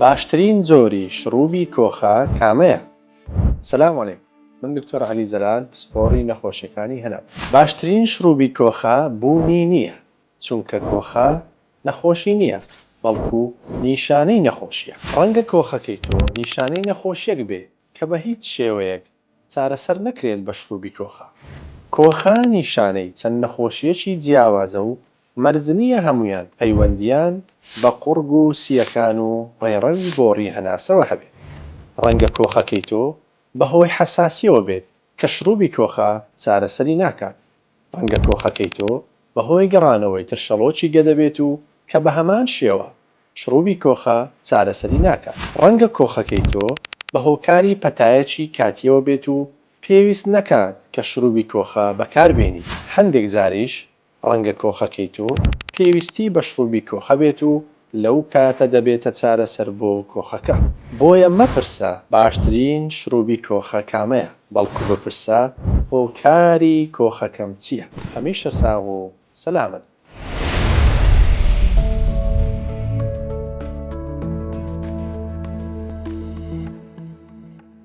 باشترین جۆری شرووبی کۆخە کامەیە؟ سەلام عەلەیکوم. من دکتۆر عەلی جەلال پسپۆڕی نەخۆشیەکانی هەناو. باشترین شرووبی کۆخە بوونی نییە، چونکە کۆخە نەخۆشی نییە، بەڵکو نیشانەی نەخۆشیە. ڕەنگە کۆخەکەی تۆ نیشانەی نەخۆشیەک بێ کە بە هیچ شێوەیەک چارەسەر نەکرێت بە شرووبی کۆخە. کۆخە نیشانەی چەند نەخۆشیەکی جیاوازە و مەرج نییە هەموویان پەیوەندیان بە قوڕگ و سیەکان و ڕێڕەوی بۆڕی هەناسەوە هەبێت. ڕەنگە کۆخەکەی تۆ بەهۆی حەساسیەوە بێت کە شرووبی کۆخە چارەسەری ناکات. ڕەنگە کۆخەکەی تۆ بەهۆی گەڕانەوەی ترشەڵۆکی گەدەبێت و کە بە هەمان شێوە شرووبی کۆخە چارەسەری ناکات. ڕەنگە کۆخەکەی تۆ بە هۆکاری پەتایەکی کاتیەوە بێت و پێویست نەکات کە شرووبی کۆخە بەکاربێنیت. هەندێک جاریش ڕەنگە کۆخەکەی تۆ پێویستی بە شرووبی کۆخە بێت و لەو کاتە دەبێتە چارەسەر بۆ کۆخەکە. بۆیە مەپرسە باشترین شرووبی کۆخە کامەیە، بەڵکو بپرسە هۆکاری کۆخەکەم چییە؟ هەمیشە ساغ و سەلامەت.